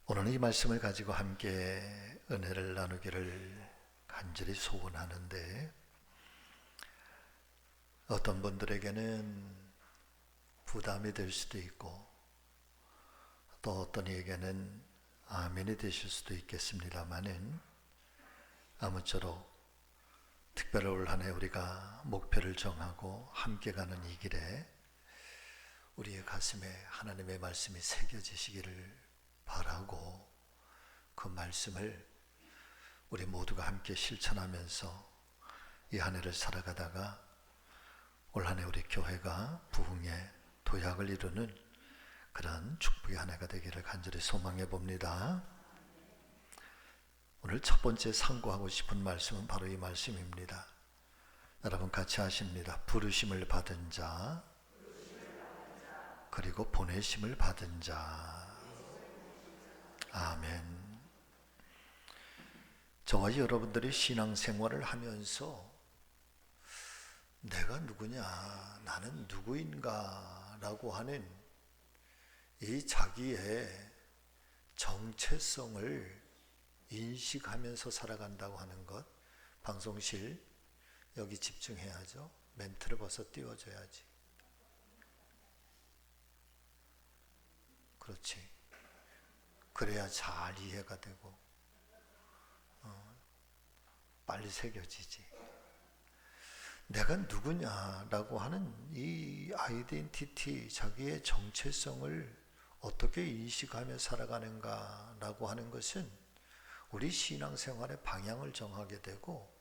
오늘 이 말씀을 가지고 함께 은혜를 나누기를 간절히 소원하는데, 어떤 분들에게는 부담이 될 수도 있고 또 어떤 이에게는 아멘이 되실 수도 있겠습니다마는, 아무쪼록 특별히 올 한 해 우리가 목표를 정하고 함께 가는 이 길에 우리의 가슴에 하나님의 말씀이 새겨지시기를 바라고, 그 말씀을 우리 모두가 함께 실천하면서 이 한 해를 살아가다가 올 한 해 우리 교회가 부흥의 도약을 이루는 그런 축복의 한 해가 되기를 간절히 소망해 봅니다. 오늘 첫 번째 상고하고 싶은 말씀은 바로 이 말씀입니다. 여러분 같이 하십니다. 부르심을 받은 자, 그리고 보내심을 받은 자. 아멘. 저와 여러분들이 신앙생활을 하면서 내가 누구냐, 나는 누구인가 라고 하는 이 자기의 정체성을 인식하면서 살아간다고 하는 것, 방송실 여기 집중해야죠. 멘트를 벌써 띄워줘야지. 그렇지. 그래야 잘 이해가 되고 빨리 새겨지지. 내가 누구냐라고 하는 이 아이덴티티, 자기의 정체성을 어떻게 인식하며 살아가는가라고 하는 것은 우리 신앙생활의 방향을 정하게 되고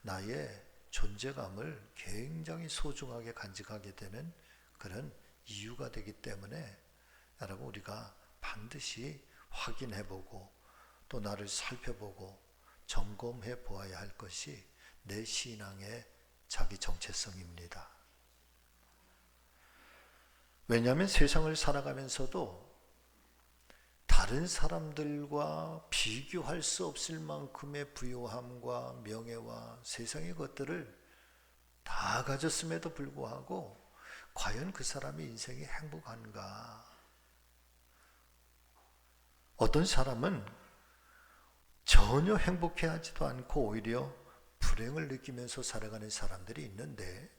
나의 존재감을 굉장히 소중하게 간직하게 되는 그런 이유가 되기 때문에, 여러분 우리가 반드시 확인해보고 또 나를 살펴보고 점검해 보아야 할 것이 내 신앙의 자기 정체성입니다. 왜냐하면 세상을 살아가면서도 다른 사람들과 비교할 수 없을 만큼의 부요함과 명예와 세상의 것들을 다 가졌음에도 불구하고 과연 그 사람의 인생이 행복한가? 어떤 사람은 전혀 행복해하지도 않고 오히려 불행을 느끼면서 살아가는 사람들이 있는데,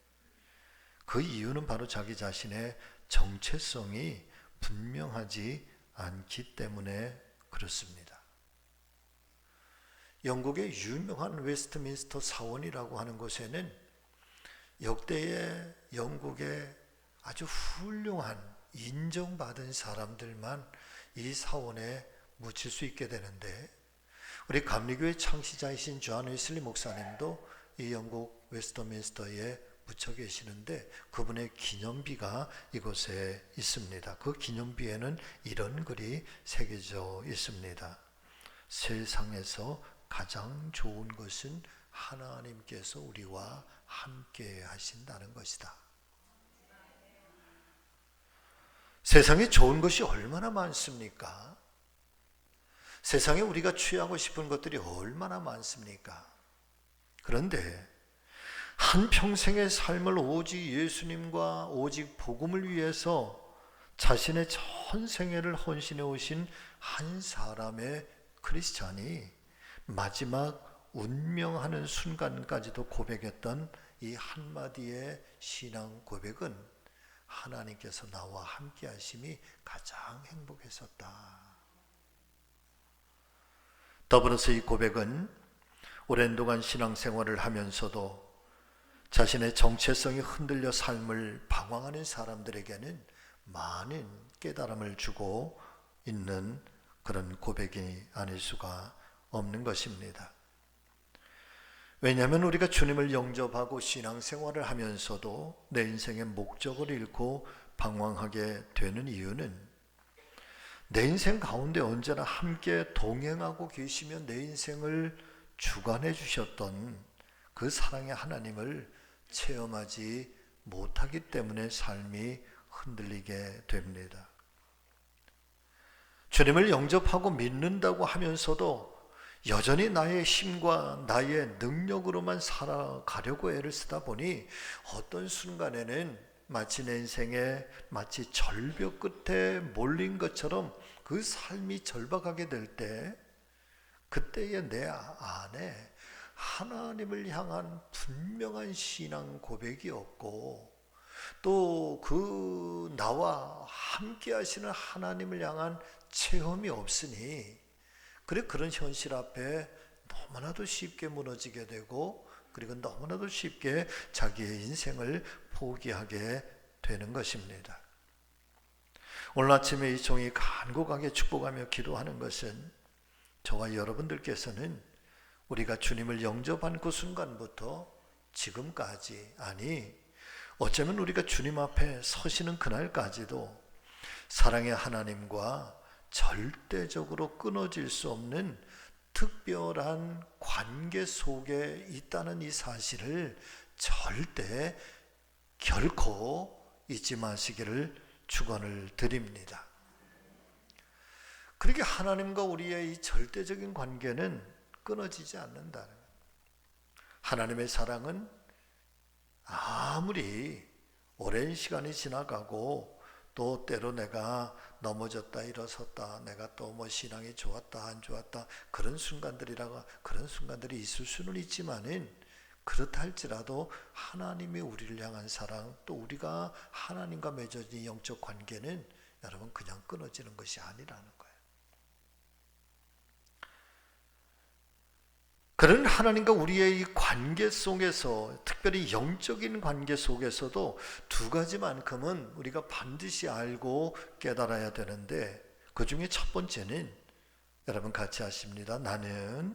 그 이유는 바로 자기 자신의 정체성이 분명하지 않기 때문에 그렇습니다. 영국의 유명한 웨스트민스터 사원이라고 하는 곳에는 역대의 영국의 아주 훌륭한 인정받은 사람들만 이 사원에 묻힐 수 있게 되는데, 우리 감리교회 창시자이신 존 웨슬리 목사님도 이 영국 웨스트민스터에 묻혀 계시는데, 그분의 기념비가 이곳에 있습니다. 그 기념비에는 이런 글이 새겨져 있습니다. 세상에서 가장 좋은 것은 하나님께서 우리와 함께 하신다는 것이다. 세상에 좋은 것이 얼마나 많습니까? 세상에 우리가 취하고 싶은 것들이 얼마나 많습니까? 그런데 한평생의 삶을 오직 예수님과 오직 복음을 위해서 자신의 전 생애를 헌신해 오신 한 사람의 크리스찬이 마지막 운명하는 순간까지도 고백했던 이 한마디의 신앙 고백은 하나님께서 나와 함께 하심이 가장 행복했었다. 더불어서 이 고백은 오랜 동안 신앙생활을 하면서도 자신의 정체성이 흔들려 삶을 방황하는 사람들에게는 많은 깨달음을 주고 있는 그런 고백이 아닐 수가 없는 것입니다. 왜냐하면 우리가 주님을 영접하고 신앙생활을 하면서도 내 인생의 목적을 잃고 방황하게 되는 이유는 내 인생 가운데 언제나 함께 동행하고 계시며 내 인생을 주관해 주셨던 그 사랑의 하나님을 체험하지 못하기 때문에 삶이 흔들리게 됩니다. 주님을 영접하고 믿는다고 하면서도 여전히 나의 힘과 나의 능력으로만 살아가려고 애를 쓰다 보니 어떤 순간에는 마치 내 인생에 마치 절벽 끝에 몰린 것처럼 그 삶이 절박하게 될 때, 그때에 내 안에 하나님을 향한 분명한 신앙 고백이 없고, 또 그 나와 함께 하시는 하나님을 향한 체험이 없으니, 그래 그런 현실 앞에 너무나도 쉽게 무너지게 되고, 그리고 너무나도 쉽게 자기의 인생을 포기하게 되는 것입니다. 오늘 아침에 이 종이 간곡하게 축복하며 기도하는 것은, 저와 여러분들께서는 우리가 주님을 영접한 그 순간부터 지금까지, 아니 어쩌면 우리가 주님 앞에 서시는 그날까지도 사랑의 하나님과 절대적으로 끊어질 수 없는 특별한 관계 속에 있다는 이 사실을 절대 결코 잊지 마시기를 축원을 드립니다. 그렇게 하나님과 우리의 이 절대적인 관계는 끊어지지 않는다는 거예요. 하나님의 사랑은 아무리 오랜 시간이 지나가고, 또 때로 내가 넘어졌다 일어섰다, 내가 또 뭐 신앙이 좋았다 안 좋았다, 그런 순간들이 있을 수는 있지만은, 그렇다 할지라도 하나님이 우리를 향한 사랑, 또 우리가 하나님과 맺어진 영적 관계는 여러분 그냥 끊어지는 것이 아니라는 거예요. 그런 하나님과 우리의 이 관계 속에서, 특별히 영적인 관계 속에서도 두 가지만큼은 우리가 반드시 알고 깨달아야 되는데, 그 중에 첫 번째는 여러분 같이 하십니다. 나는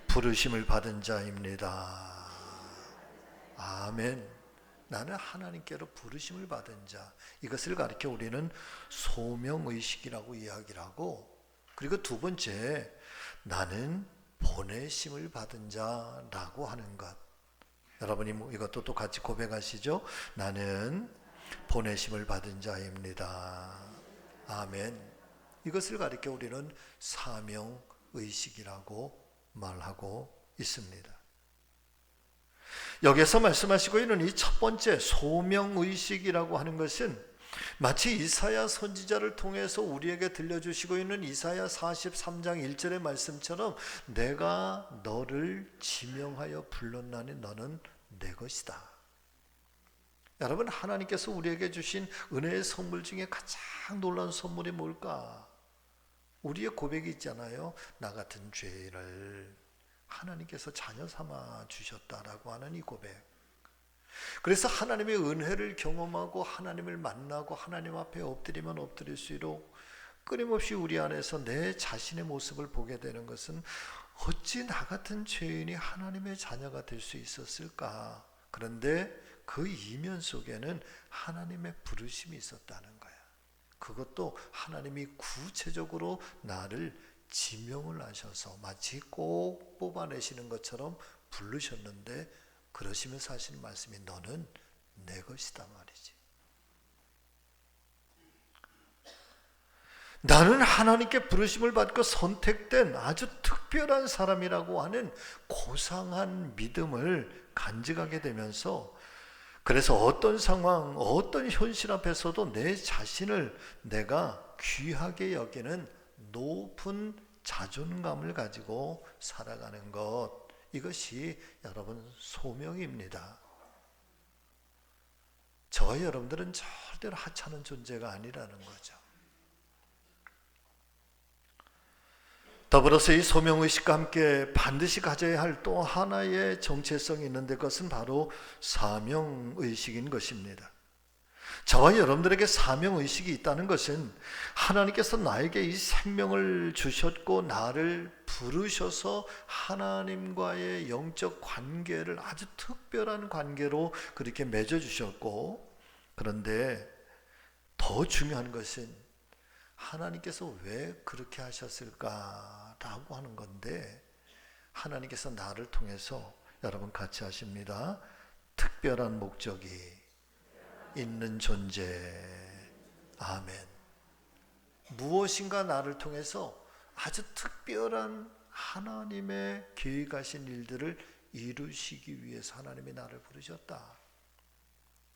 부르심을 받은 자입니다. 아멘. 나는 하나님께로 부르심을 받은 자. 이것을 가리켜 우리는 소명의식이라고 이야기를 하고, 그리고 두 번째, 나는 보내심을 받은 자라고 하는 것. 여러분이 이것도 또 같이 고백하시죠. 나는 보내심을 받은 자입니다. 아멘. 이것을 가리켜 우리는 사명의식이라고 말하고 있습니다. 여기서 말씀하시고 있는 이 첫 번째 소명의식이라고 하는 것은, 마치 이사야 선지자를 통해서 우리에게 들려주시고 있는 이사야 43장 1절의 말씀처럼, 내가 너를 지명하여 불렀나니 너는 내 것이다. 여러분, 하나님께서 우리에게 주신 은혜의 선물 중에 가장 놀라운 선물이 뭘까? 우리의 고백이 있잖아요. 나 같은 죄인을 하나님께서 자녀 삼아 주셨다라고 하는 이 고백. 그래서 하나님의 은혜를 경험하고 하나님을 만나고 하나님 앞에 엎드리면 엎드릴수록 끊임없이 우리 안에서 내 자신의 모습을 보게 되는 것은, 어찌 나 같은 죄인이 하나님의 자녀가 될 수 있었을까? 그런데 그 이면 속에는 하나님의 부르심이 있었다는 거야. 그것도 하나님이 구체적으로 나를 지명을 하셔서 마치 꼭 뽑아내시는 것처럼 부르셨는데, 그러시면서 하시는 말씀이 너는 내 것이다 말이지. 나는 하나님께 부르심을 받고 선택된 아주 특별한 사람이라고 하는 고상한 믿음을 간직하게 되면서, 그래서 어떤 상황, 어떤 현실 앞에서도 내 자신을 내가 귀하게 여기는 높은 자존감을 가지고 살아가는 것, 이것이 여러분 소명입니다. 저와 여러분들은 절대로 하찮은 존재가 아니라는 거죠. 더불어서 이 소명의식과 함께 반드시 가져야 할 또 하나의 정체성이 있는데, 그것은 바로 사명의식인 것입니다. 저와 여러분들에게 사명의식이 있다는 것은, 하나님께서 나에게 이 생명을 주셨고 나를 부르셔서 하나님과의 영적 관계를 아주 특별한 관계로 그렇게 맺어주셨고, 그런데 더 중요한 것은 하나님께서 왜 그렇게 하셨을까라고 하는 건데, 하나님께서 나를 통해서, 여러분 같이 하십니다. 특별한 목적이 있는 존재. 아멘. 무엇인가 나를 통해서 아주 특별한 하나님의 계획하신 일들을 이루시기 위해서 하나님이 나를 부르셨다.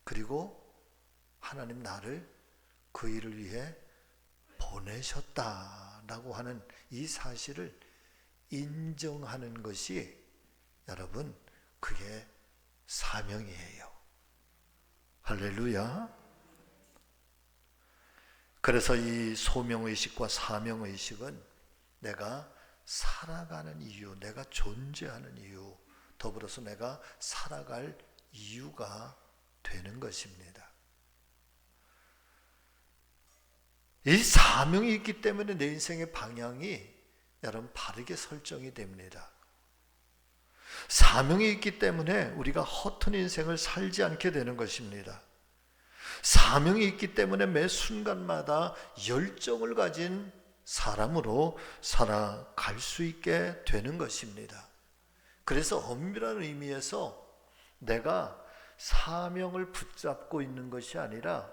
그리고 하나님 나를 그 일을 위해 보내셨다라고 하는 이 사실을 인정하는 것이 여러분 그게 사명이에요. 할렐루야. 그래서 이 소명의식과 사명의식은 내가 살아가는 이유, 내가 존재하는 이유, 더불어서 내가 살아갈 이유가 되는 것입니다. 이 사명이 있기 때문에 내 인생의 방향이 여러분 바르게 설정이 됩니다. 사명이 있기 때문에 우리가 허튼 인생을 살지 않게 되는 것입니다. 사명이 있기 때문에 매 순간마다 열정을 가진 사람으로 살아갈 수 있게 되는 것입니다. 그래서 엄밀한 의미에서 내가 사명을 붙잡고 있는 것이 아니라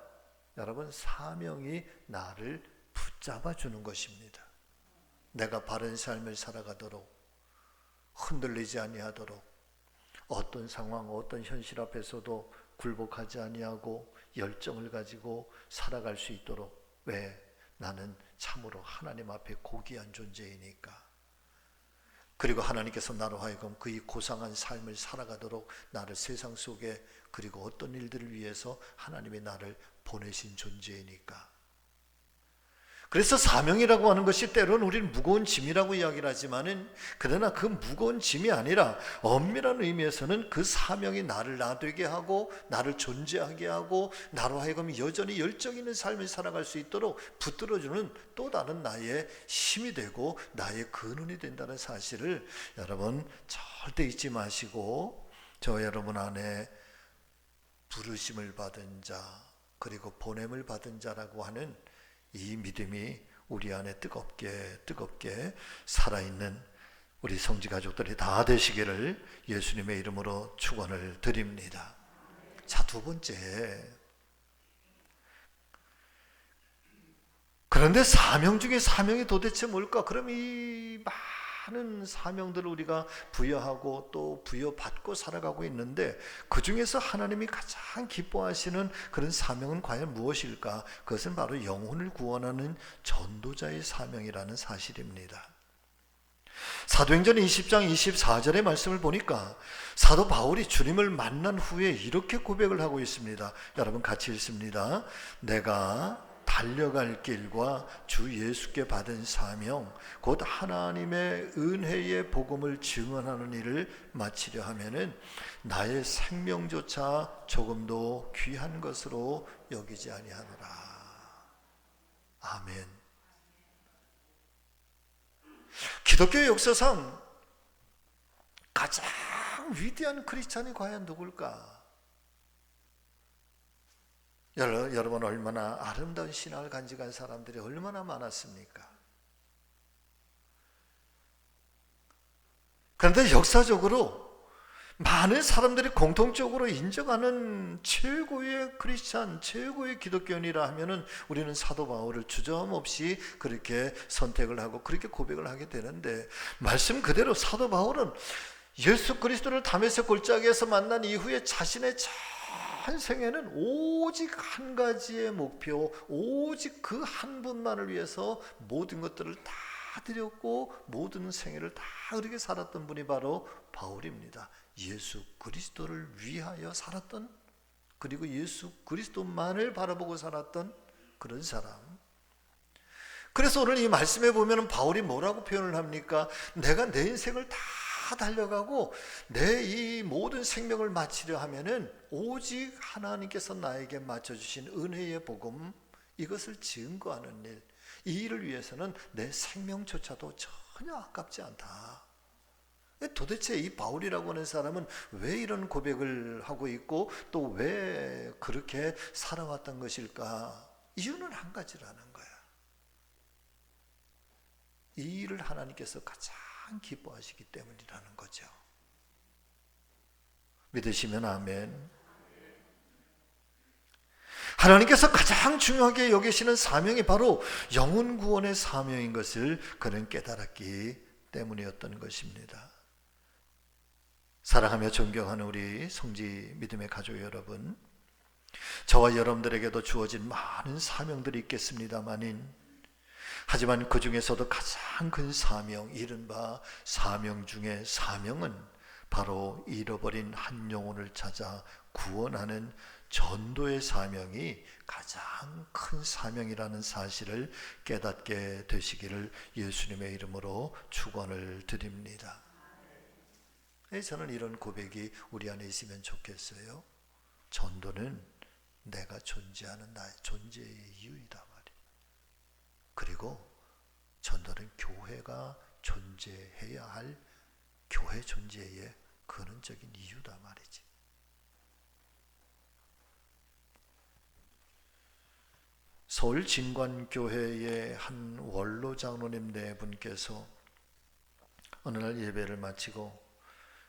여러분 사명이 나를 붙잡아 주는 것입니다. 내가 바른 삶을 살아가도록 흔들리지 아니하도록 어떤 상황 어떤 현실 앞에서도 굴복하지 아니하고 열정을 가지고 살아갈 수 있도록 왜? 나는 참으로 하나님 앞에 고귀한 존재이니까. 그리고 하나님께서 나로 하여금 그의 고상한 삶을 살아가도록 나를 세상 속에 그리고 어떤 일들을 위해서 하나님이 나를 보내신 존재이니까. 그래서 사명이라고 하는 것이 때로는 우리는 무거운 짐이라고 이야기를 하지만은 그러나 그 무거운 짐이 아니라 엄밀한 의미에서는 그 사명이 나를 나되게 하고 나를 존재하게 하고 나로 하여금 여전히 열정 있는 삶을 살아갈 수 있도록 붙들어주는 또 다른 나의 힘이 되고 나의 근원이 된다는 사실을 여러분 절대 잊지 마시고 저 여러분 안에 부르심을 받은 자 그리고 보냄을 받은 자라고 하는 이 믿음이 우리 안에 뜨겁게 살아있는 우리 성지 가족들이 다 되시기를 예수님의 이름으로 축원을 드립니다. 자, 두 번째. 그런데 사명 중에 사명이 도대체 뭘까? 그럼 이 많은 사명들을 우리가 부여하고 또 부여받고 살아가고 있는데 그 중에서 하나님이 가장 기뻐하시는 그런 사명은 과연 무엇일까? 그것은 바로 영혼을 구원하는 전도자의 사명이라는 사실입니다. 사도행전 20장 24절의 말씀을 보니까 사도 바울이 주님을 만난 후에 이렇게 고백을 하고 있습니다. 여러분 같이 읽습니다. 내가 달려갈 길과 주 예수께 받은 사명 곧 하나님의 은혜의 복음을 증언하는 일을 마치려 하면은 나의 생명조차 조금도 귀한 것으로 여기지 아니하노라. 아멘. 기독교 역사상 가장 위대한 크리스찬이 과연 누굴까? 여러분 얼마나 아름다운 신앙을 간직한 사람들이 얼마나 많았습니까? 그런데 역사적으로 많은 사람들이 공통적으로 인정하는 최고의 크리스찬, 최고의 기독교인이라 하면은 우리는 사도 바울을 주저함없이 그렇게 선택을 하고 그렇게 고백을 하게 되는데 말씀 그대로 사도 바울은 예수 그리스도를 다메섹 골짜기에서 만난 이후에 자신의 한 생애는 오직 한 가지의 목표, 오직 그 한 분만을 위해서 모든 것들을 다 드렸고 모든 생애를 다 그렇게 살았던 분이 바로 바울입니다. 예수 그리스도를 위하여 살았던 그리고 예수 그리스도만을 바라보고 살았던 그런 사람. 그래서 오늘 이 말씀에 보면 바울이 뭐라고 표현을 합니까? 내가 내 인생을 다 달려가고 내 이 모든 생명을 마치려 하면은 오직 하나님께서 나에게 맞춰주신 은혜의 복음 이것을 증거하는 일, 이 일을 위해서는 내 생명조차도 전혀 아깝지 않다. 도대체 이 바울이라고 하는 사람은 왜 이런 고백을 하고 있고 또 왜 그렇게 살아왔던 것일까? 이유는 한 가지라는 거야. 이 일을 하나님께서 가장 기뻐하시기 때문이라는 거죠. 믿으시면 아멘. 하나님께서 가장 중요하게 여기시는 사명이 바로 영혼 구원의 사명인 것을 그는 깨달았기 때문이었던 것입니다. 사랑하며 존경하는 우리 성지 믿음의 가족 여러분, 저와 여러분들에게도 주어진 많은 사명들이 있겠습니다마는, 하지만 그 중에서도 가장 큰 사명, 이른바 사명 중에 사명은 바로 잃어버린 한 영혼을 찾아 구원하는 전도의 사명이 가장 큰 사명이라는 사실을 깨닫게 되시기를 예수님의 이름으로 축원을 드립니다. 저는 이런 고백이 우리 안에 있으면 좋겠어요. 전도는 내가 존재하는 나의 존재의 이유이다 말이에요. 그리고 전도는 교회가 존재해야 할 교회 존재의 근원적인 이유다 말이지. 서울 진관교회의 한 원로 장로님 네 분께서 어느 날 예배를 마치고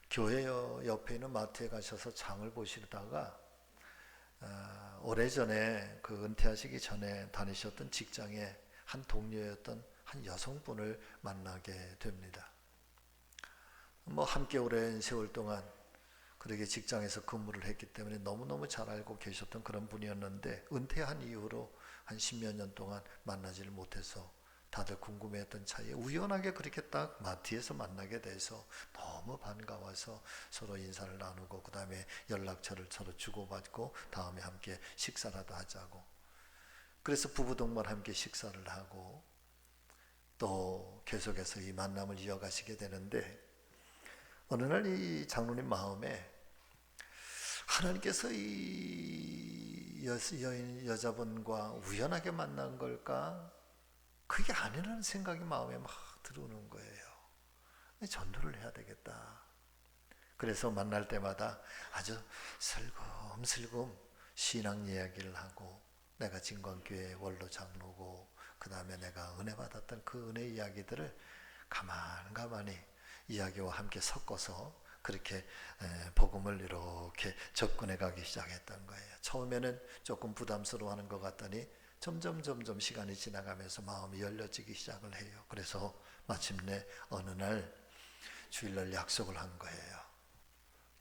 교회 옆에 있는 마트에 가셔서 장을 보시다가 오래전에 그 은퇴하시기 전에 다니셨던 직장에 한 동료였던 한 여성분을 만나게 됩니다. 함께 오랜 세월 동안 그렇게 직장에서 근무를 했기 때문에 너무너무 잘 알고 계셨던 그런 분이었는데, 은퇴한 이후로 한 10몇 년 동안 만나지를 못해서 다들 궁금해했던 차에 우연하게 그렇게 딱 마트에서 만나게 돼서 너무 반가워서 서로 인사를 나누고, 그 다음에 연락처를 서로 주고받고 다음에 함께 식사라도 하자고, 그래서 부부동반 함께 식사를 하고 또 계속해서 이 만남을 이어가시게 되는데, 어느 날 이 장로님 마음에 하나님께서 이 여자분과 우연하게 만난 걸까? 그게 아니라는 생각이 마음에 막 들어오는 거예요. 전도를 해야 되겠다. 그래서 만날 때마다 아주 슬금슬금 신앙 이야기를 하고, 내가 진광교회 원로 장로고 그 다음에 내가 은혜 받았던 그 은혜 이야기들을 가만히 이야기와 함께 섞어서 그렇게 복음을 이렇게 접근해 가기 시작했던 거예요. 처음에는 조금 부담스러워하는 것 같더니 점점 시간이 지나가면서 마음이 열려지기 시작을 해요. 그래서 마침내 어느 날 주일날 약속을 한 거예요.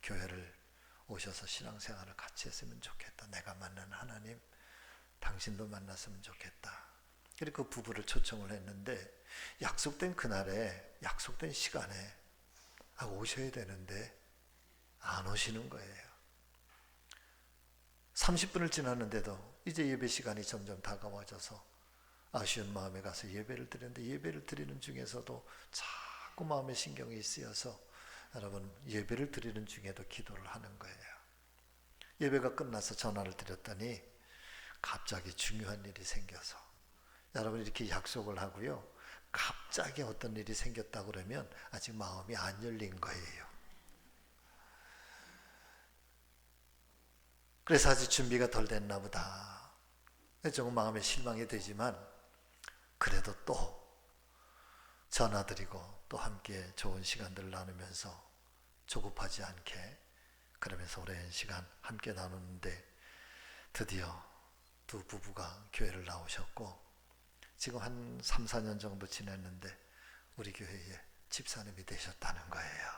교회를 오셔서 신앙생활을 같이 했으면 좋겠다. 내가 만난 하나님, 당신도 만났으면 좋겠다. 그리고 그 부부를 초청을 했는데, 약속된 그날에 약속된 시간에 오셔야 되는데 안 오시는 거예요. 30분을 지났는데도 이제 예배 시간이 점점 다가와져서 아쉬운 마음에 가서 예배를 드렸는데, 예배를 드리는 중에서도 자꾸 마음에 신경이 쓰여서 여러분, 예배를 드리는 중에도 기도를 하는 거예요. 예배가 끝나서 전화를 드렸더니 갑자기 중요한 일이 생겨서, 여러분 이렇게 약속을 하고요, 갑자기 어떤 일이 생겼다 그러면 아직 마음이 안 열린 거예요. 그래서 아직 준비가 덜 됐나 보다. 조금 마음에 실망이 되지만 그래도 또 전화드리고 또 함께 좋은 시간들을 나누면서 조급하지 않게 그러면서 오랜 시간 함께 나누는데, 드디어 두 부부가 교회를 나오셨고, 지금 한 3, 4년 정도 지났는데 우리 교회에 집사님이 되셨다는 거예요.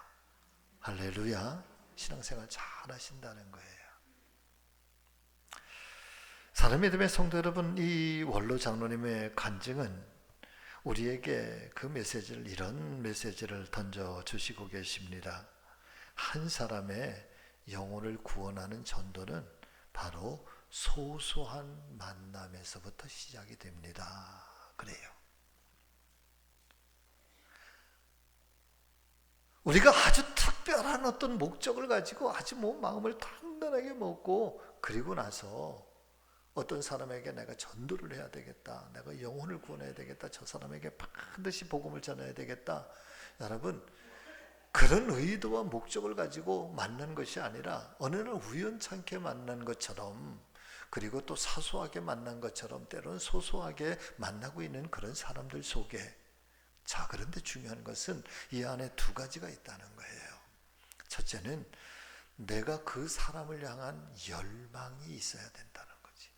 할렐루야. 신앙생활 잘 하신다는 거예요. 사랑하는 믿음의 성도 여러분, 이 원로 장로님의 간증은 우리에게 그 메시지를, 이런 메시지를 던져주시고 계십니다. 한 사람의 영혼을 구원하는 전도는 바로 소소한 만남에서부터 시작이 됩니다. 그래요. 우리가 아주 특별한 어떤 목적을 가지고 아주 마음을 단단하게 먹고, 그리고 나서 어떤 사람에게 내가 전도를 해야 되겠다, 내가 영혼을 구원해야 되겠다, 저 사람에게 반드시 복음을 전해야 되겠다. 여러분, 그런 의도와 목적을 가지고 만난 것이 아니라 어느 날 우연찮게 만난 것처럼, 그리고 또 사소하게 만난 것처럼 때로는 소소하게 만나고 있는 그런 사람들 속에, 자, 그런데 중요한 것은 이 안에 두 가지가 있다는 거예요. 첫째는 내가 그 사람을 향한 열망이 있어야 된다는 거지.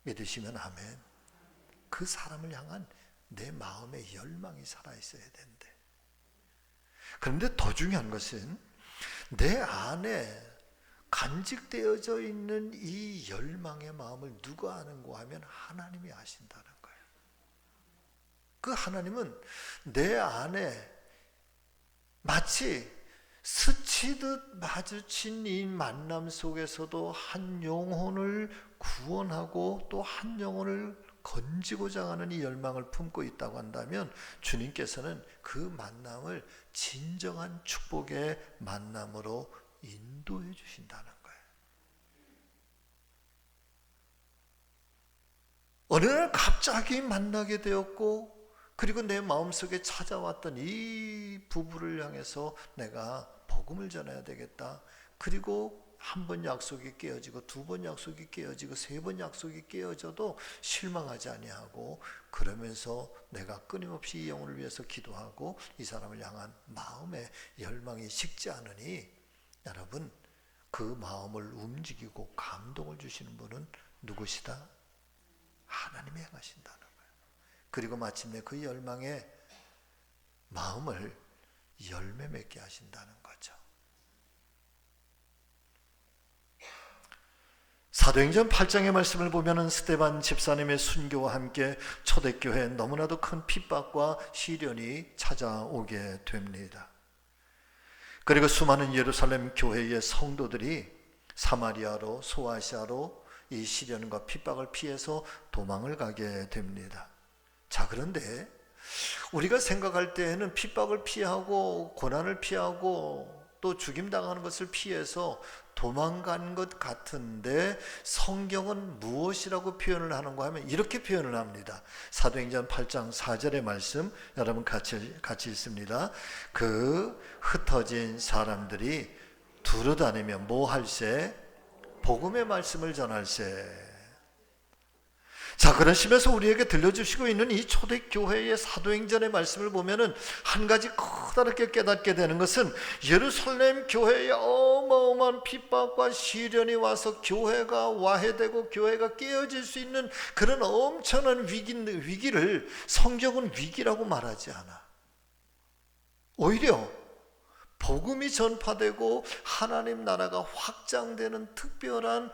믿으시면 아멘. 그 사람을 향한 내 마음의 열망이 살아있어야 된대. 그런데 더 중요한 것은 내 안에 간직되어져 있는 이 열망의 마음을 누가 아는고 하면 하나님이 아신다는 거예요. 그 하나님은 내 안에 마치 스치듯 마주친 이 만남 속에서도 한 영혼을 구원하고 또 한 영혼을 건지고자 하는 이 열망을 품고 있다고 한다면 주님께서는 그 만남을 진정한 축복의 만남으로 인도해 주신다는 거예요. 어느 날 갑자기 만나게 되었고, 그리고 내 마음속에 찾아왔던 이 부부를 향해서 내가 복음을 전해야 되겠다. 그리고 한 번 약속이 깨어지고 두 번 약속이 깨어지고 세 번 약속이 깨어져도 실망하지 아니하고, 그러면서 내가 끊임없이 이 영혼을 위해서 기도하고 이 사람을 향한 마음의 열망이 식지 않으니, 여러분, 그 마음을 움직이고 감동을 주시는 분은 누구시다? 하나님이 행하신다는 거예요. 그리고 마침내 그 열망의 마음을 열매 맺게 하신다는 거죠. 사도행전 8장의 말씀을 보면은 스데반 집사님의 순교와 함께 초대교회에 너무나도 큰 핍박과 시련이 찾아오게 됩니다. 그리고 수많은 예루살렘 교회의 성도들이 사마리아로, 소아시아로 이 시련과 핍박을 피해서 도망을 가게 됩니다. 자, 그런데 우리가 생각할 때에는 핍박을 피하고 고난을 피하고 또 죽임당하는 것을 피해서 도망간 것 같은데, 성경은 무엇이라고 표현을 하는가 하면 이렇게 표현을 합니다. 사도행전 8장 4절의 말씀 여러분 같이 읽습니다. 그 흩어진 사람들이 두루다니며 뭐 할세? 복음의 말씀을 전할세. 자, 그러시면서 우리에게 들려주시고 있는 이 초대교회의 사도행전의 말씀을 보면은 한 가지 커다랗게 깨닫게 되는 것은, 예루살렘 교회에 어마어마한 핍박과 시련이 와서 교회가 와해되고 교회가 깨어질 수 있는 그런 엄청난 위기를 성경은 위기라고 말하지 않아. 오히려 복음이 전파되고 하나님 나라가 확장되는 특별한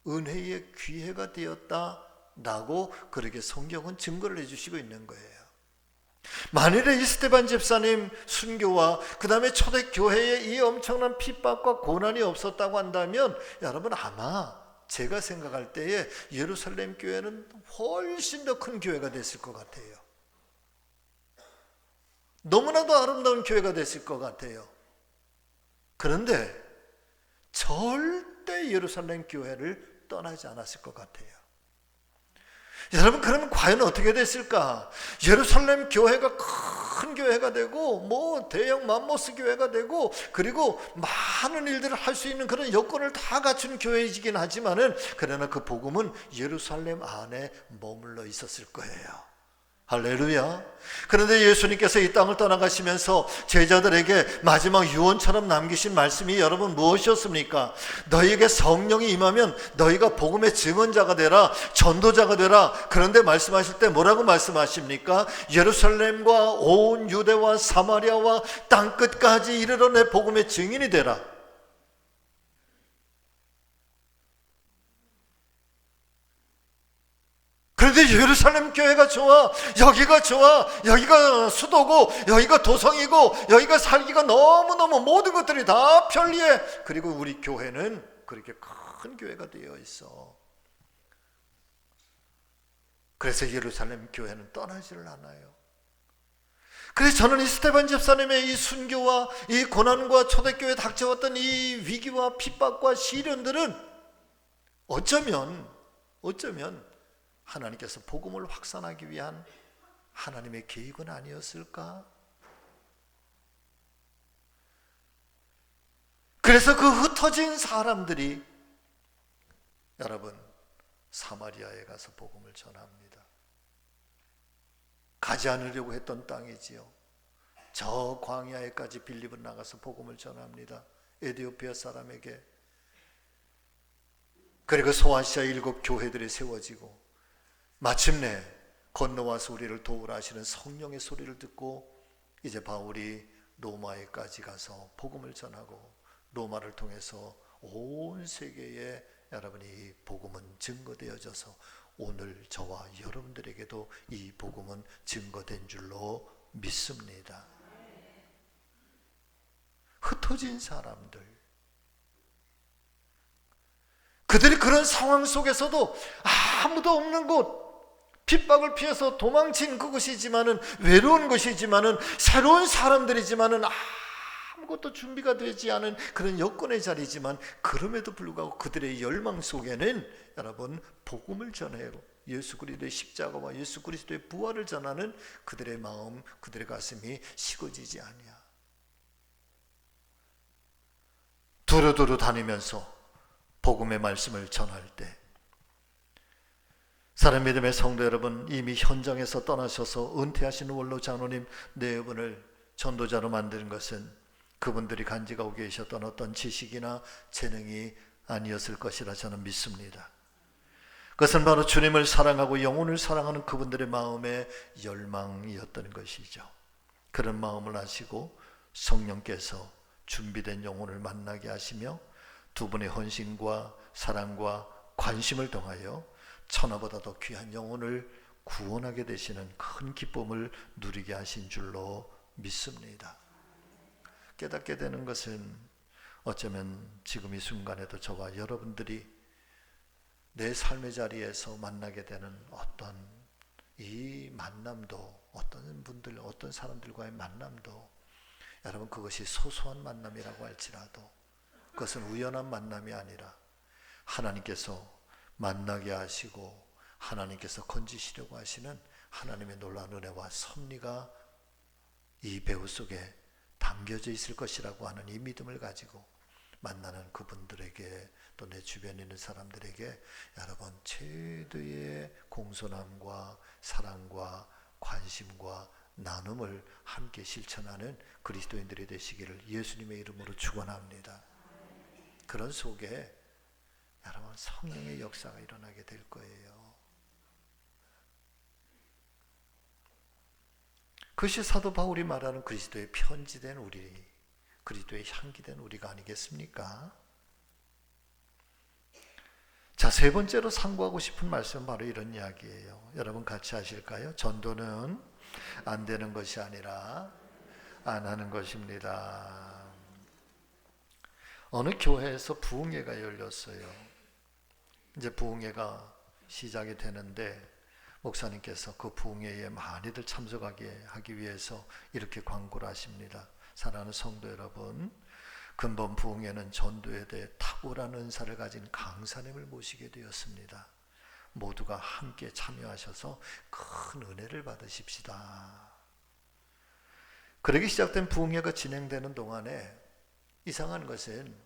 은혜의 기회가 되었다 라고 그렇게 성경은 증거를 해주시고 있는 거예요. 만일에 이 스데반 집사님 순교와 그 다음에 초대교회에 이 엄청난 핍박과 고난이 없었다고 한다면, 여러분, 아마 제가 생각할 때에 예루살렘 교회는 훨씬 더 큰 교회가 됐을 것 같아요. 너무나도 아름다운 교회가 됐을 것 같아요. 그런데 절대 예루살렘 교회를 떠나지 않았을 것 같아요. 여러분, 그러면 과연 어떻게 됐을까? 예루살렘 교회가 큰 교회가 되고 뭐 대형 맘모스 교회가 되고, 그리고 많은 일들을 할 수 있는 그런 여건을 다 갖춘 교회이긴 하지만은, 그러나 그 복음은 예루살렘 안에 머물러 있었을 거예요. 할렐루야. 그런데 예수님께서 이 땅을 떠나가시면서 제자들에게 마지막 유언처럼 남기신 말씀이 여러분 무엇이었습니까? 너희에게 성령이 임하면 너희가 복음의 증언자가 되라, 전도자가 되라. 그런데 말씀하실 때 뭐라고 말씀하십니까? 예루살렘과 온 유대와 사마리아와 땅끝까지 이르러 내 복음의 증인이 되라. 그런데 예루살렘 교회가 좋아, 여기가 좋아, 여기가 수도고 여기가 도성이고 여기가 살기가 너무너무 모든 것들이 다 편리해. 그리고 우리 교회는 그렇게 큰 교회가 되어 있어. 그래서 예루살렘 교회는 떠나지를 않아요. 그래서 저는 이 스데반 집사님의 이 순교와 이 고난과 초대교회에 닥쳐왔던 이 위기와 핍박과 시련들은 어쩌면 하나님께서 복음을 확산하기 위한 하나님의 계획은 아니었을까? 그래서 그 흩어진 사람들이 여러분 사마리아에 가서 복음을 전합니다. 가지 않으려고 했던 땅이지요. 저 광야에까지 빌립은 나가서 복음을 전합니다. 에티오피아 사람에게. 그리고 소아시아 7 교회들이 세워지고 마침내 건너와서 우리를 도우라 하시는 성령의 소리를 듣고 이제 바울이 로마에까지 가서 복음을 전하고 로마를 통해서 온 세계에 여러분이 이 복음은 증거되어져서 오늘 저와 여러분들에게도 이 복음은 증거된 줄로 믿습니다. 흩어진 사람들, 그들이 그런 상황 속에서도 아무도 없는 곳, 핍박을 피해서 도망친 그곳이지만은, 외로운 것이지만은, 새로운 사람들이지만은 아무것도 준비가 되지 않은 그런 여건의 자리지만, 그럼에도 불구하고 그들의 열망 속에는 여러분 복음을 전해요. 예수 그리스도의 십자가와 예수 그리스도의 부활을 전하는 그들의 마음, 그들의 가슴이 식어지지 아니야. 두루두루 다니면서 복음의 말씀을 전할 때, 사랑 믿음의 성도 여러분, 이미 현장에서 떠나셔서 은퇴하시는 원로 장로님 네 분을 전도자로 만드는 것은 그분들이 간직하고 계셨던 어떤 지식이나 재능이 아니었을 것이라 저는 믿습니다. 그것은 바로 주님을 사랑하고 영혼을 사랑하는 그분들의 마음의 열망이었던 것이죠. 그런 마음을 아시고 성령께서 준비된 영혼을 만나게 하시며 두 분의 헌신과 사랑과 관심을 통하여 천하보다 더 귀한 영혼을 구원하게 되시는 큰 기쁨을 누리게 하신 줄로 믿습니다. 깨닫게 되는 것은 어쩌면 지금 이 순간에도 저와 여러분들이 내 삶의 자리에서 만나게 되는 어떤 이 만남도, 어떤 분들, 어떤 사람들과의 만남도 여러분 그것이 소소한 만남이라고 할지라도 그것은 우연한 만남이 아니라 하나님께서 만나게 하시고 하나님께서 건지시려고 하시는 하나님의 놀라운 은혜와 섭리가 이 배후 속에 담겨져 있을 것이라고 하는 이 믿음을 가지고 만나는 그분들에게 또 내 주변에 있는 사람들에게 여러분 최대의 공손함과 사랑과 관심과 나눔을 함께 실천하는 그리스도인들이 되시기를 예수님의 이름으로 축원합니다. 그런 속에 여러분 성령의 역사가 일어나게 될 거예요. 그것이 사도 바울이 말하는 그리스도의 편지된 우리, 그리스도의 향기된 우리가 아니겠습니까? 자, 세 번째로 상고하고 싶은 말씀은 바로 이런 이야기예요. 여러분 같이 하실까요? 전도는 안 되는 것이 아니라 안 하는 것입니다. 어느 교회에서 부흥회가 열렸어요. 이제 부흥회가 시작이 되는데 목사님께서 그 부흥회에 많이들 참석하게 하기 위해서 이렇게 광고를 하십니다. 사랑하는 성도 여러분, 근본 부흥회는 전도에 대해 탁월한 은사를 가진 강사님을 모시게 되었습니다. 모두가 함께 참여하셔서 큰 은혜를 받으십시다. 그러기 시작된 부흥회가 진행되는 동안에 이상한 것은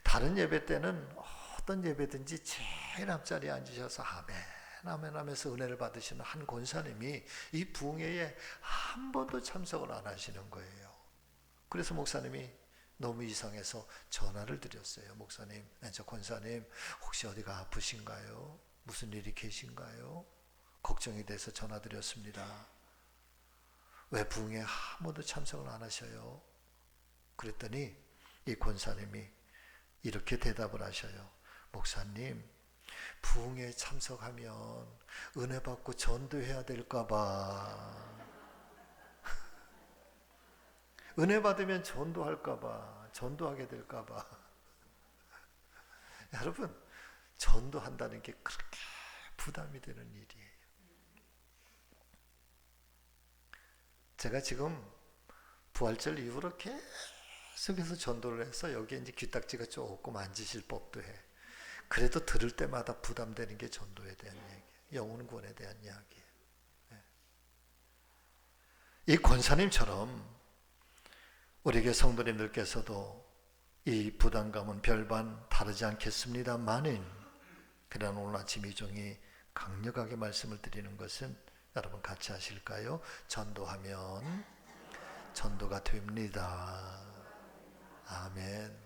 다른 예배 때는 어떤 예배든지 제일 앞자리에 앉으셔서 아멘 아멘 하면서 은혜를 받으시는 한 권사님이 이 부흥회에 한 번도 참석을 안 하시는 거예요. 그래서 목사님이 너무 이상해서 전화를 드렸어요. 목사님, 저 권사님 혹시 어디가 아프신가요? 무슨 일이 계신가요? 걱정이 돼서 전화드렸습니다. 왜 부흥회에 한 번도 참석을 안 하셔요? 그랬더니 이 권사님이 이렇게 대답을 하셔요. 목사님, 부흥회에 참석하면 은혜 받고 전도해야 될까 봐. 은혜 받으면 전도할까 봐. 전도하게 될까 봐. 여러분, 전도한다는 게 그렇게 부담이 되는 일이에요. 제가 지금 부활절 이후로 계속해서 전도를 해서 여기에 이제 귀딱지가 조금 앉으실 법도 해. 그래도 들을 때마다 부담되는 게 전도에 대한 얘기예요. 영혼 구원에 대한 이야기예요. 이 권사님처럼 우리에게 성도님들께서도 이 부담감은 별반 다르지 않겠습니다만은, 그러나 오늘 아침 이 종이 강력하게 말씀을 드리는 것은 여러분 같이 하실까요? 전도하면 전도가 됩니다. 아멘.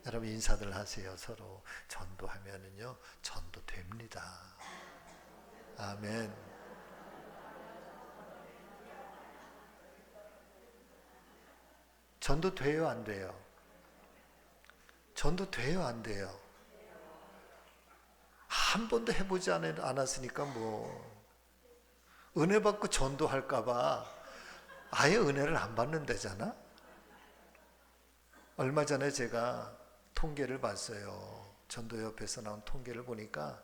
여러분 인사들 하세요. 서로 전도하면은요 전도됩니다. 아멘. 전도돼요, 안 돼요? 전도 돼요, 안 돼요? 한 번도 해보지 않았으니까 은혜 받고 전도할까봐 아예 은혜를 안 받는 데잖아. 얼마 전에 제가 통계를 봤어요. 전도협회에서 나온 통계를 보니까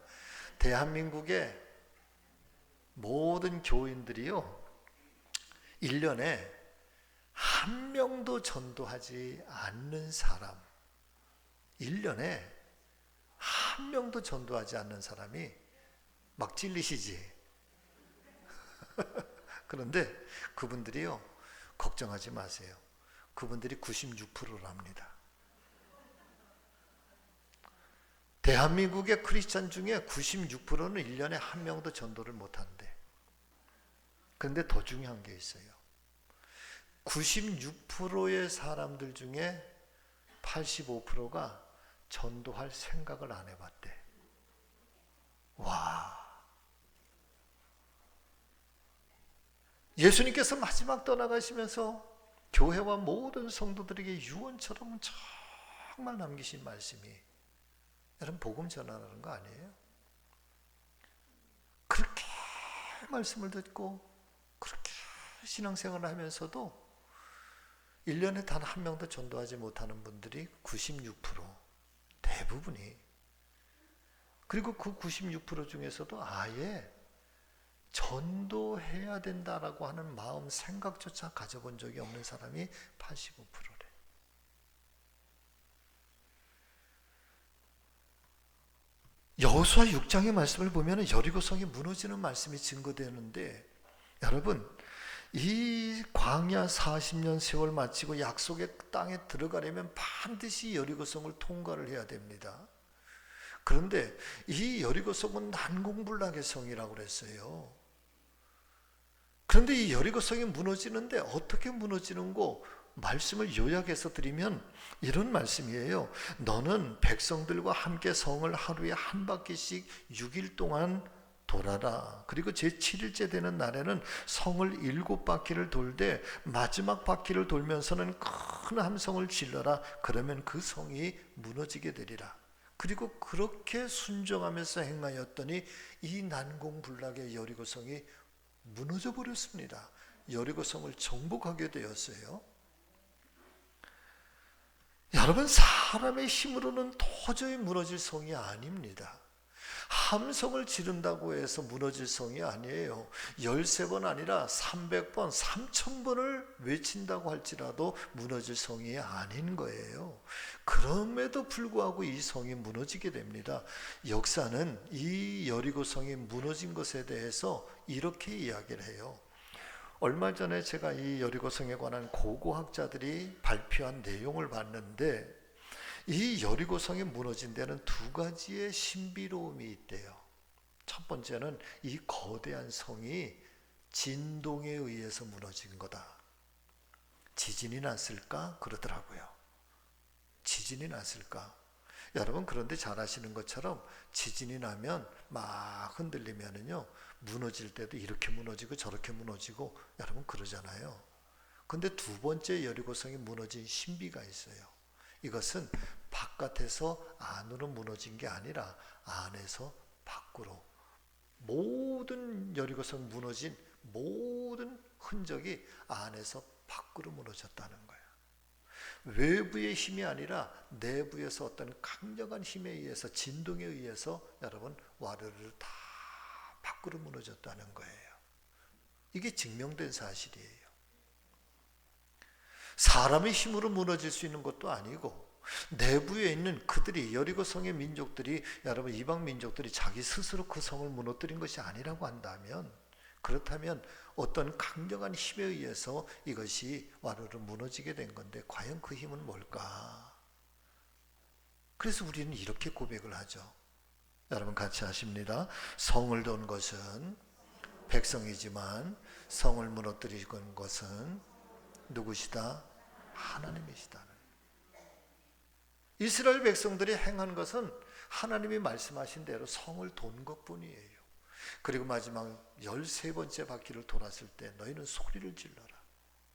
대한민국의 모든 교인들이요, 1년에 한 명도 전도하지 않는 사람, 1년에 한 명도 전도하지 않는 사람이 막 찔리시지. 그런데 그분들이요, 걱정하지 마세요. 그분들이 96%랍니다. 대한민국의 크리스찬 중에 96%는 1년에 한 명도 전도를 못한대. 그런데 더 중요한 게 있어요. 96%의 사람들 중에 85%가 전도할 생각을 안 해봤대. 와. 예수님께서 마지막 떠나가시면서 교회와 모든 성도들에게 유언처럼 정말 남기신 말씀이, 여러분, 복음 전하는 거 아니에요? 그렇게 말씀을 듣고 그렇게 신앙생활을 하면서도 1년에 단 한 명도 전도하지 못하는 분들이 96%, 대부분이. 그리고 그 96% 중에서도 아예 전도해야 된다라고 하는 마음, 생각조차 가져본 적이 없는 사람이 85%래. 여호수아 6장의 말씀을 보면 여리고성이 무너지는 말씀이 증거되는데, 여러분, 이 광야 40년 세월 마치고 약속의 땅에 들어가려면 반드시 여리고성을 통과를 해야 됩니다. 그런데 이 여리고성은 난공불락의 성이라고 그랬어요. 그런데 이 여리고성이 무너지는데 어떻게 무너지는고, 말씀을 요약해서 드리면 이런 말씀이에요. 너는 백성들과 함께 성을 하루에 한 바퀴씩 6일 동안 돌아라. 그리고 제7일째 되는 날에는 성을 7바퀴를 돌되 마지막 바퀴를 돌면서는 큰 함성을 질러라. 그러면 그 성이 무너지게 되리라. 그리고 그렇게 순종하면서 행하였더니 이 난공불락의 여리고성이 무너져 버렸습니다. 여리고성을 정복하게 되었어요. 여러분, 사람의 힘으로는 도저히 무너질 성이 아닙니다. 함성을 지른다고 해서 무너질 성이 아니에요. 13번 아니라 300번, 3000번을 외친다고 할지라도 무너질 성이 아닌 거예요. 그럼에도 불구하고 이 성이 무너지게 됩니다. 역사는 이 여리고 성이 무너진 것에 대해서 이렇게 이야기를 해요. 얼마 전에 제가 이 여리고성에 관한 고고학자들이 발표한 내용을 봤는데, 이 여리고성이 무너진 데는 두 가지의 신비로움이 있대요. 첫 번째는 이 거대한 성이 진동에 의해서 무너진 거다. 지진이 났을까? 그러더라고요. 지진이 났을까? 여러분, 그런데 잘 아시는 것처럼 지진이 나면 막 흔들리면은요, 무너질 때도 이렇게 무너지고 저렇게 무너지고, 여러분 그러잖아요. 근데 두 번째 여리고성이 무너진 신비가 있어요. 이것은 바깥에서 안으로 무너진 게 아니라 안에서 밖으로, 모든 여리고성 무너진 모든 흔적이 안에서 밖으로 무너졌다는 거예요. 외부의 힘이 아니라 내부에서 어떤 강력한 힘에 의해서, 진동에 의해서 여러분 와르르 다 밖으로 무너졌다는 거예요. 이게 증명된 사실이에요. 사람의 힘으로 무너질 수 있는 것도 아니고, 내부에 있는 그들이, 여리고성의 민족들이, 여러분 이방 민족들이 자기 스스로 그 성을 무너뜨린 것이 아니라고 한다면, 그렇다면 어떤 강력한 힘에 의해서 이것이 와르르 무너지게 된 건데, 과연 그 힘은 뭘까? 그래서 우리는 이렇게 고백을 하죠. 여러분 같이 하십니다. 성을 돈 것은 백성이지만 성을 무너뜨리는 것은 누구시다? 하나님이시다. 이스라엘 백성들이 행한 것은 하나님이 말씀하신 대로 성을 돈 것뿐이에요. 그리고 마지막 13번째 바퀴를 돌았을 때 너희는 소리를 질러라.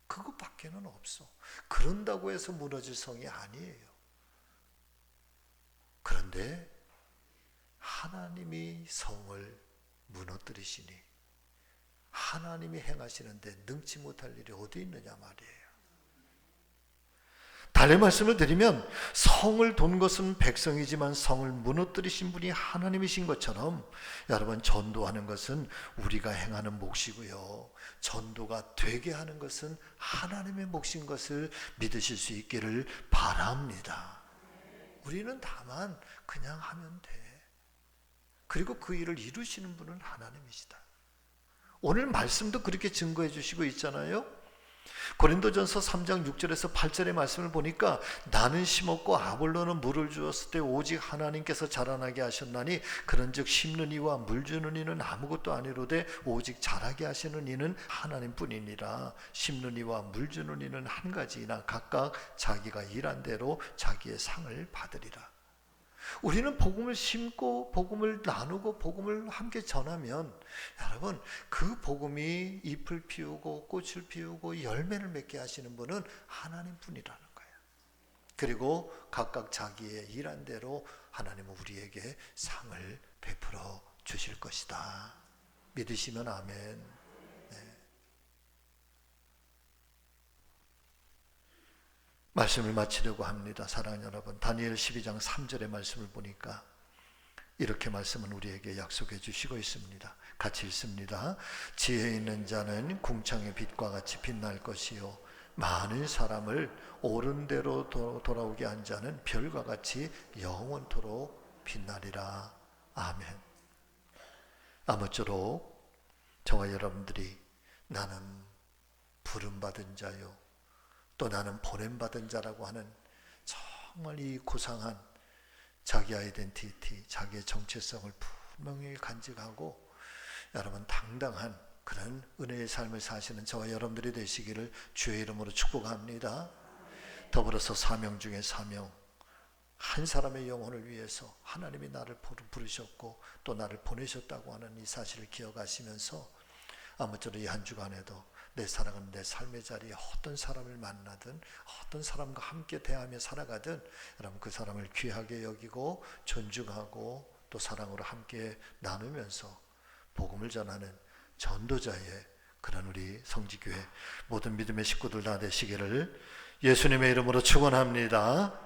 그것밖에는 없어. 그런다고 해서 무너질 성이 아니에요. 그런데 하나님이 성을 무너뜨리시니 하나님이 행하시는데 능치 못할 일이 어디 있느냐 말이에요. 달리 말씀을 드리면 성을 돈 것은 백성이지만 성을 무너뜨리신 분이 하나님이신 것처럼 여러분, 전도하는 것은 우리가 행하는 몫이고요, 전도가 되게 하는 것은 하나님의 몫인 것을 믿으실 수 있기를 바랍니다. 우리는 다만 그냥 하면 돼. 그리고 그 일을 이루시는 분은 하나님이시다. 오늘 말씀도 그렇게 증거해 주시고 있잖아요. 고린도전서 3장 6절에서 8절의 말씀을 보니까 나는 심었고 아볼로는 물을 주었을 때 오직 하나님께서 자라나게 하셨나니 그런즉 심는 이와 물 주는 이는 아무것도 아니로되 오직 자라게 하시는 이는 하나님뿐이니라. 심는 이와 물 주는 이는 한 가지이나 각각 자기가 일한 대로 자기의 상을 받으리라. 우리는 복음을 심고 복음을 나누고 복음을 함께 전하면 여러분, 그 복음이 잎을 피우고 꽃을 피우고 열매를 맺게 하시는 분은 하나님뿐이라는 거예요. 그리고 각각 자기의 일한 대로 하나님은 우리에게 상을 베풀어 주실 것이다. 믿으시면 아멘. 말씀을 마치려고 합니다. 사랑하는 여러분, 다니엘 12장 3절의 말씀을 보니까 이렇게 말씀은 우리에게 약속해 주시고 있습니다. 같이 읽습니다. 지혜 있는 자는 궁창의 빛과 같이 빛날 것이요 많은 사람을 옳은 대로 돌아오게 한 자는 별과 같이 영원토록 빛나리라. 아멘. 아무쪼록 저와 여러분들이 나는 부름받은 자요, 또 나는 보냄받은 자라고 하는 정말 이 고상한 자기 아이덴티티, 자기의 정체성을 분명히 간직하고 여러분 당당한 그런 은혜의 삶을 사시는 저와 여러분들이 되시기를 주의 이름으로 축복합니다. 더불어서 사명 중에 사명, 한 사람의 영혼을 위해서 하나님이 나를 부르셨고 또 나를 보내셨다고 하는 이 사실을 기억하시면서 아무쪼록 이 한 주간에도 내 살아가는 내 삶의 자리에 어떤 사람을 만나든 어떤 사람과 함께 대하며 살아가든 여러분 그 사람을 귀하게 여기고 존중하고 또 사랑으로 함께 나누면서 복음을 전하는 전도자의 그런 우리 성지교회 모든 믿음의 식구들 다 되시기를 예수님의 이름으로 축원합니다.